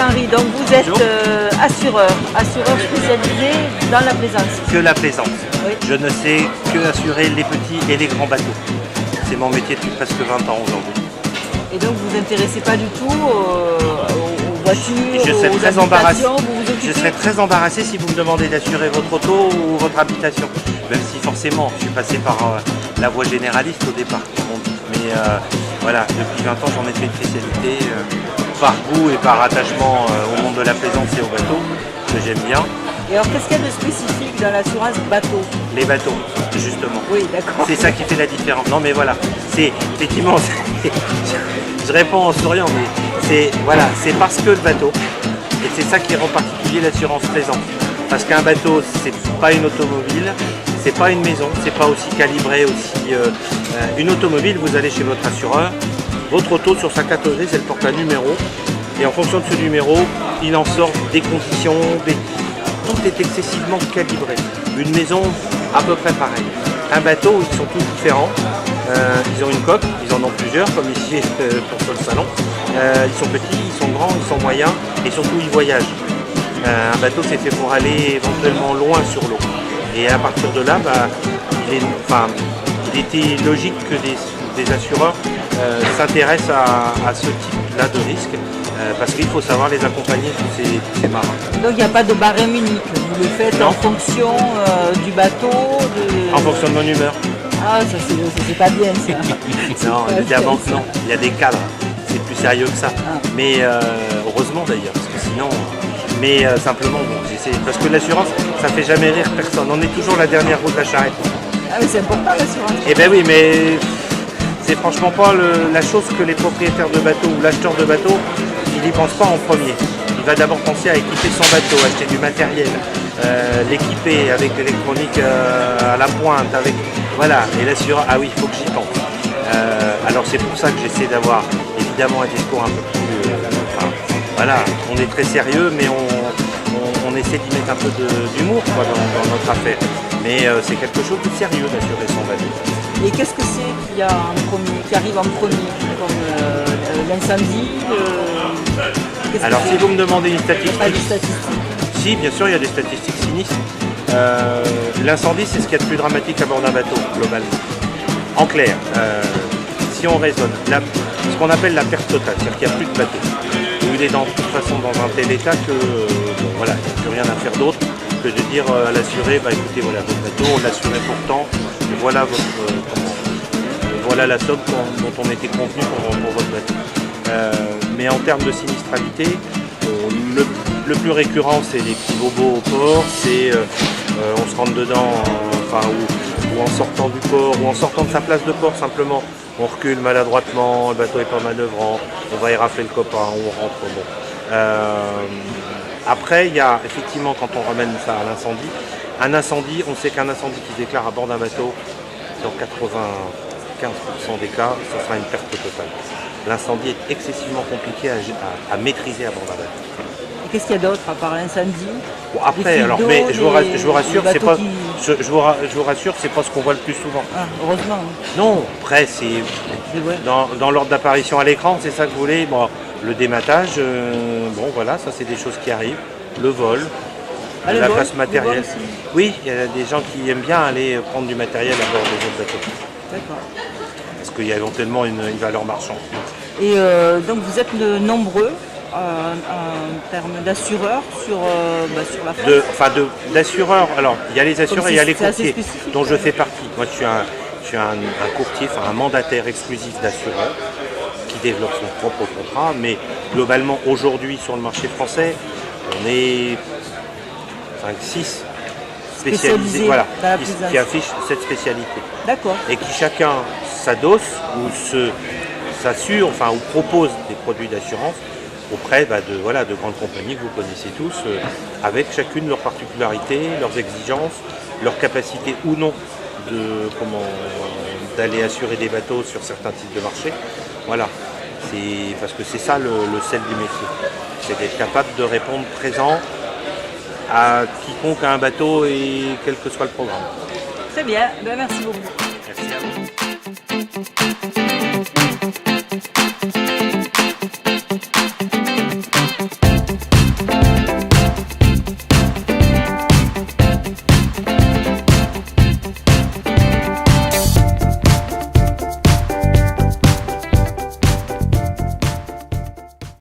Henri, donc vous êtes assureur spécialisé dans la plaisance. Que la plaisance. Oui. Je ne sais que assurer les petits et les grands bateaux. C'est mon métier depuis presque 20 ans aujourd'hui. Et donc vous vous intéressez pas du tout aux voitures, Je serais aux très embarrassé. habitations, vous vous occupez. Je serais très embarrassé si vous me demandez d'assurer votre auto ou votre habitation. Même si forcément, je suis passé par la voie généraliste au départ, comme on dit. Mais voilà, depuis 20 ans, j'en ai fait une spécialité par goût et par attachement au monde de la plaisance et au bateau, que j'aime bien. Et alors qu'est-ce qu'il y a de spécifique dans l'assurance bateau? Les bateaux, justement. Oui, d'accord. C'est ça qui fait la différence. Non, mais voilà, c'est effectivement, je réponds en souriant, mais c'est parce que le bateau, et c'est ça qui rend particulier l'assurance plaisance. Parce qu'un bateau, c'est pas une automobile, c'est pas une maison, c'est pas aussi calibré, aussi. Une automobile, vous allez chez votre assureur, votre auto sur sa catégorie, elle porte un numéro, et en fonction de ce numéro, il en sort des conditions, tout est excessivement calibré. Une maison, à peu près pareil. Un bateau, ils sont tous différents. Ils ont une coque, ils en ont plusieurs, comme ici pour le salon. Ils sont petits, ils sont grands, ils sont moyens, et surtout ils voyagent. Un bateau, c'est fait pour aller éventuellement loin sur l'eau. Et à partir de là, il était logique que des assureurs s'intéressent à ce type-là de risque. Parce qu'il faut savoir les accompagner, tous ces marins. Donc il n'y a pas de barème unique, vous le faites Non. en fonction du bateau En fonction de mon humeur. Ah, ça c'est pas bien ça. Non, évidemment que non, il y a des cadres, c'est plus sérieux que ça. Mais heureusement d'ailleurs, parce que sinon... Mais simplement, bon, j'essaie, parce que l'assurance, ça fait jamais rire personne. On est toujours la dernière roue de la charrette. Ah mais c'est important l'assurance. Eh ben oui, mais c'est franchement pas la chose que les propriétaires de bateaux ou l'acheteur de bateaux, il n'y pense pas en premier. Il va d'abord penser à équiper son bateau, acheter du matériel, l'équiper avec l'électronique à la pointe, avec voilà. Et l'assureur, ah oui, il faut que j'y pense. Alors c'est pour ça que j'essaie d'avoir évidemment un discours un peu plus. Voilà, on est très sérieux, mais on essaie d'y mettre un peu d'humour dans notre affaire. Mais c'est quelque chose de sérieux d'assurer son bateau. Et qu'est-ce que c'est qui arrive en premier, comme l'incendie Alors si vous me demandez une Pas de statistique, statistiques. si bien sûr il y a des statistiques sinistres. L'incendie c'est ce qu'il y a de plus dramatique à bord d'un bateau, globalement. En clair, si on raisonne, ce qu'on appelle la perte totale, c'est-à-dire qu'il n'y a plus de bateau. Où il est de toute façon dans un tel état que voilà, il n'y a plus rien à faire d'autre que de dire à l'assuré, écoutez, voilà votre bateau, on l'assurait pourtant, et voilà voilà la somme dont on était convenu pour votre bateau. Mais en termes de sinistralité, le plus récurrent c'est les petits bobos au port, c'est on se rentre dedans, ou en sortant du port, ou en sortant de sa place de port simplement, on recule maladroitement, le bateau n'est pas manœuvrant, on va érafler le copain, on rentre. Bon. Après, il y a effectivement, quand on ramène ça à l'incendie, un incendie, on sait qu'un incendie qui se déclare à bord d'un bateau, dans 95% des cas, ça sera une perte totale. L'incendie est excessivement compliqué à maîtriser à bord d'un bateau. Et qu'est-ce qu'il y a d'autre à part l'incendie? Bon, après, alors, mais je vous rassure, c'est pas, je vous rassure, c'est pas ce qu'on voit le plus souvent. Ah, heureusement. Non, après, c'est dans l'ordre d'apparition à l'écran, c'est ça que vous voulez. Bon, le dématage, bon voilà, ça c'est des choses qui arrivent. Le vol, la place matérielle. Oui, il y a des gens qui aiment bien aller prendre du matériel à bord des autres bateaux. D'accord. Parce qu'il y a éventuellement une valeur marchande. Et donc vous êtes nombreux en termes d'assureurs sur la France. D'assureurs, alors il y a les assureurs et il y a les courtiers dont je fais partie. Moi je suis un courtier, un mandataire exclusif d'assureurs qui développe son propre contrat, mais globalement aujourd'hui sur le marché français, on est 5-6 spécialisés voilà, qui affichent cette spécialité. D'accord. Et qui chacun s'adosse ou s'assure, ou propose des produits d'assurance auprès de grandes compagnies que vous connaissez tous, avec chacune leurs particularités, leurs exigences, leur capacité ou non d'aller assurer des bateaux sur certains types de marchés. Voilà, parce que c'est ça le sel du métier, c'est d'être capable de répondre présent à quiconque a un bateau et quel que soit le programme. Très bien, merci beaucoup.